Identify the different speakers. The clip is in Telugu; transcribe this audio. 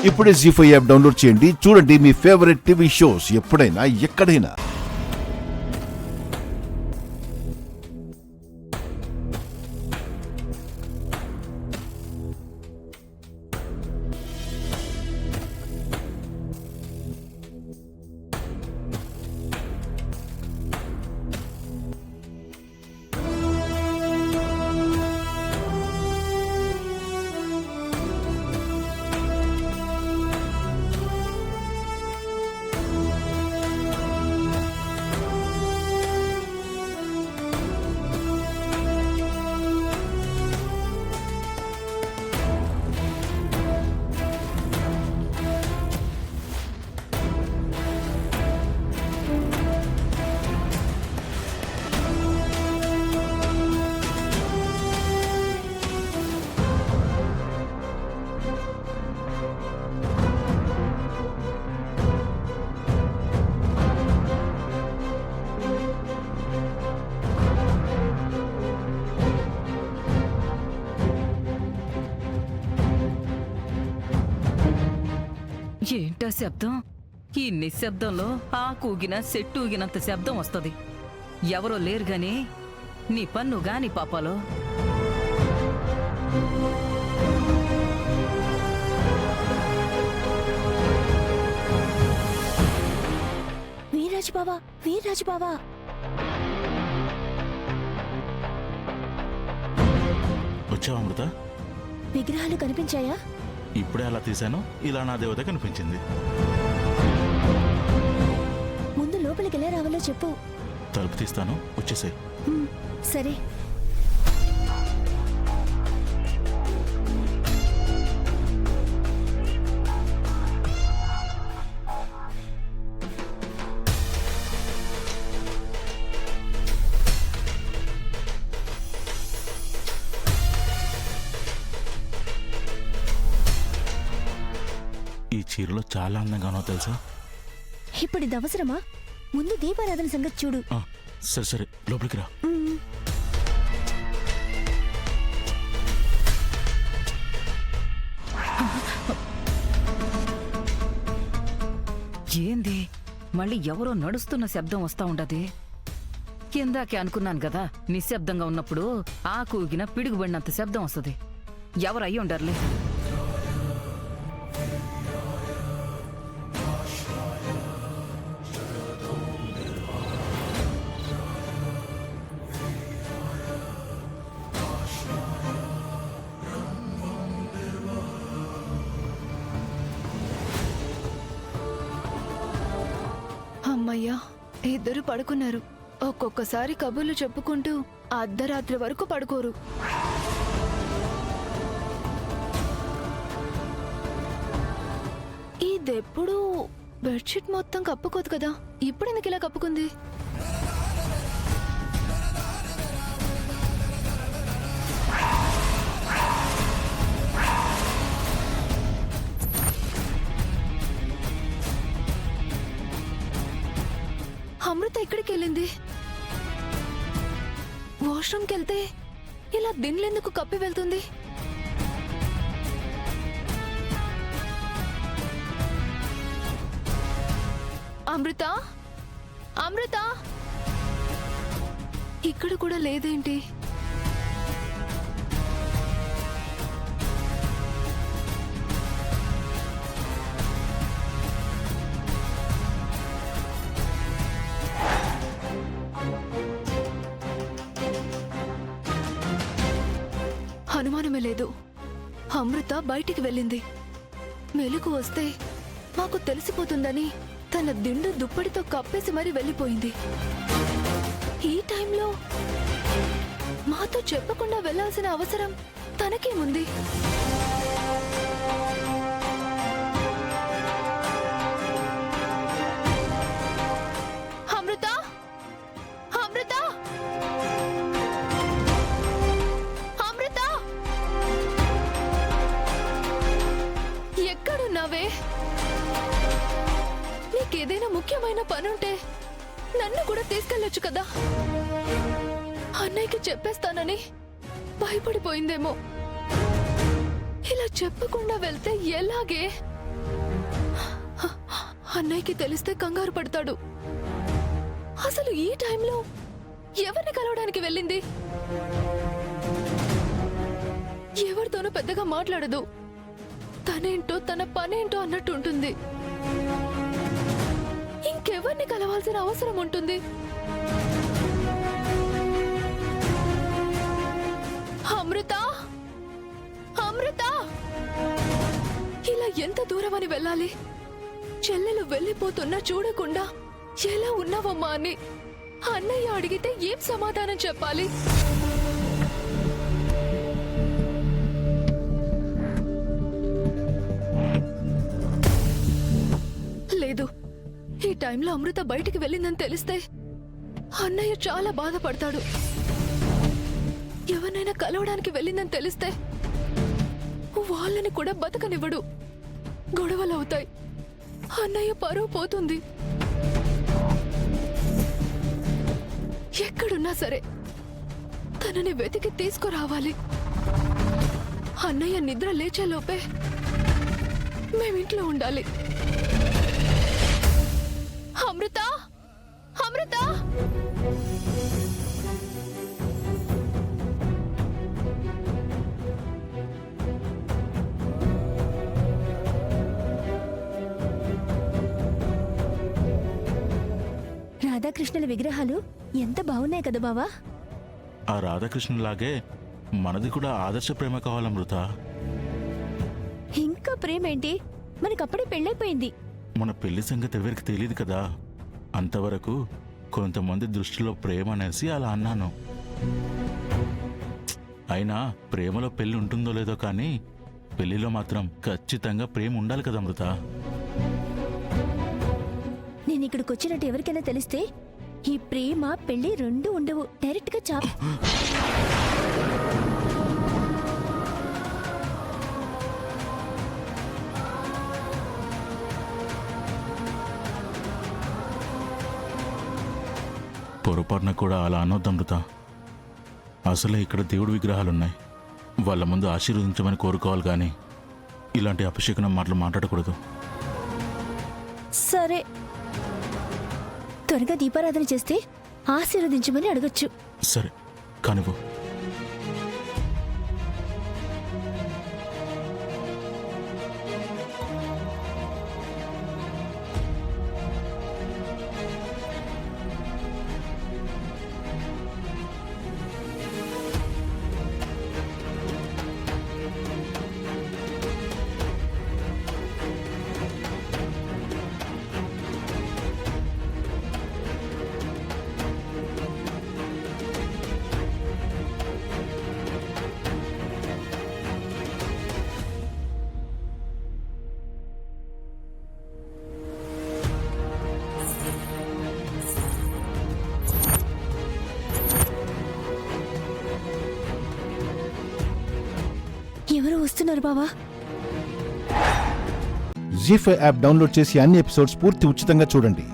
Speaker 1: ఇప్పుడే జీ5 యాప్ డౌన్లోడ్ చేయండి. చూడండి మీ ఫేవరెట్ టీవీ షోస్ ఎప్పుడైనా ఎక్కడైనా.
Speaker 2: ఏంటా శబ్దం? ఈ నిశ్శబ్దంలో ఆకూగిన చెట్టు ఊగినంత శబ్దం వస్తుంది. ఎవరో లేరు గాని నీ పన్ను గాని పాపాలో.
Speaker 3: వీర్రాజు బావా, వీర్రాజు బావా.
Speaker 4: వచ్చావా అమృత?
Speaker 3: విగ్రహాలు కనిపించాయా?
Speaker 4: ఇప్పుడే అలా తీశాను, ఇలా నా దేవత కనిపించింది.
Speaker 3: ముందు లోపలికి ఎలా రావాలో చెప్పు.
Speaker 4: తలుపు తీస్తాను, వచ్చేసాయి.
Speaker 3: సరే.
Speaker 4: ఈ చీరలో చాలా అందంగా ఉన్నావు తెలుసా?
Speaker 3: ఇప్పుడు ఇది అవసరమా? ముందు దీపారాధన సంగతి చూడు.
Speaker 4: సరే సరే, లోపలికి రా.
Speaker 2: ఏంది మళ్ళీ ఎవరో నడుస్తున్న శబ్దం వస్తా ఉండది. కిందాకే అనుకున్నాను కదా, నిశ్శబ్దంగా ఉన్నప్పుడు ఆకూగిన పిడుగుబడినంత శబ్దం వస్తుంది. ఎవరు అయ్యి ఉండర్లే.
Speaker 5: అమ్మయ్యా, ఇద్దరు పడుకున్నారు. ఒక్కొక్కసారి కబుర్లు చెప్పుకుంటూ అర్ధరాత్రి వరకు పడుకోరు. ఇదెప్పుడు బెడ్షీట్ మొత్తం కప్పుకోదు కదా, ఇప్పుడు ఎందుకు ఇలా కప్పుకుంది? అమృత ఎక్కడికి వెళ్ళింది? వాష్రూమ్కి వెళ్తే ఇలా దిండ్లెందుకు కప్పి వెళ్తుంది? అమృత, అమృత ఇక్కడ కూడా లేదేంటి? అనుమానమే లేదు, అమృత బయటికి వెళ్ళింది. మెలుకు వస్తే మాకు తెలిసిపోతుందని తన దిండు దుప్పటితో కప్పేసి మరీ వెళ్ళిపోయింది. ఈ టైంలో మాతో చెప్పకుండా వెళ్లాల్సిన అవసరం తనకేముంది? అమృత, అమృత, అమృత, ఎక్కడున్నావే? నీకేదైనా ముఖ్యమైన పనుంటే నన్ను కూడా తీసుకెళ్ళొచ్చు కదా. అన్నయ్యకి చెప్పేస్తానని భయపడిపోయిందేమో. ఇలా చెప్పకుండా వెళ్తే ఎలాగే? అన్నయ్యకి తెలిస్తే కంగారు పడతాడు. అసలు ఈ టైంలో ఎవరిని కలవడానికి వెళ్ళింది? ఎవరితోనూ పెద్దగా మాట్లాడదు. తనేంటో తన పనేంటో అన్నట్టు ఉంటుంది. ఇంకెవరిని కలవాల్సిన అవసరం ఉంటుంది? అమృత, అమృత, ఇలా ఎంత దూరమని వెళ్ళాలి? చెల్లెలు వెళ్ళిపోతున్నా చూడకుండా ఎలా ఉన్నావమ్మా అని అన్నయ్య అడిగితే ఏం సమాధానం చెప్పాలి? లేదు, ఈ టైంలో అమృత బయటికి వెళ్ళిందని తెలిస్తే అన్నయ్య చాలా బాధపడతాడు. ఎవరినైనా కలవడానికి వెళ్ళిందని తెలిస్తే వాళ్ళని కూడా బతకనివ్వడు. గొడవలవుతాయి. అన్నయ్య పరువు పోతుంది. ఎక్కడున్నా సరే తనని వెతికి తీసుకురావాలి. అన్నయ్య నిద్ర లేచేలోపే మేమింట్లో ఉండాలి. అమృత, అమృత!
Speaker 3: రాధాకృష్ణుల విగ్రహాలు ఎంత బాగున్నాయి కదా బావా.
Speaker 4: ఆ రాధాకృష్ణులాగే మనది కూడా ఆదర్శ ప్రేమ కావాలి అమృత.
Speaker 3: ఇంకా ప్రేమేంటి, మనకప్పుడే పెళ్ళైపోయింది.
Speaker 4: మన పెళ్లి సంగతి ఎవరికి తెలియదు కదా. అంతవరకు కొంతమంది దృష్టిలో ప్రేమ అనేసి అలా అన్నాను. అయినా ప్రేమలో పెళ్లి ఉంటుందో లేదో కానీ పెళ్లిలో మాత్రం ఖచ్చితంగా ప్రేమ ఉండాలి కదా అమృత.
Speaker 3: నేను ఇక్కడికి వచ్చినట్టు ఎవరికైనా తెలిస్తే ఈ ప్రేమ పెళ్లి రెండూ ఉండవు. డైరెక్ట్ గా చాప్.
Speaker 4: పొరపాటున కూడా అలా అనొద్దు అమృత. అసలే ఇక్కడ దేవుడి విగ్రహాలున్నాయి. వాళ్ళ ముందు ఆశీర్వదించమని కోరుకోవాలి కానీ ఇలాంటి అపశకునం మాటలు మాట్లాడకూడదు.
Speaker 3: సరే, త్వరగా దీపారాధన చేస్తే ఆశీర్వదించమని అడగచ్చు.
Speaker 4: సరే కానివ్వు.
Speaker 3: ఎవరు వస్తున్నారు బావా?
Speaker 1: జీ5 యాప్ డౌన్లోడ్ చేసి అన్ని ఎపిసోడ్స్ పూర్తి ఉచితంగా చూడండి.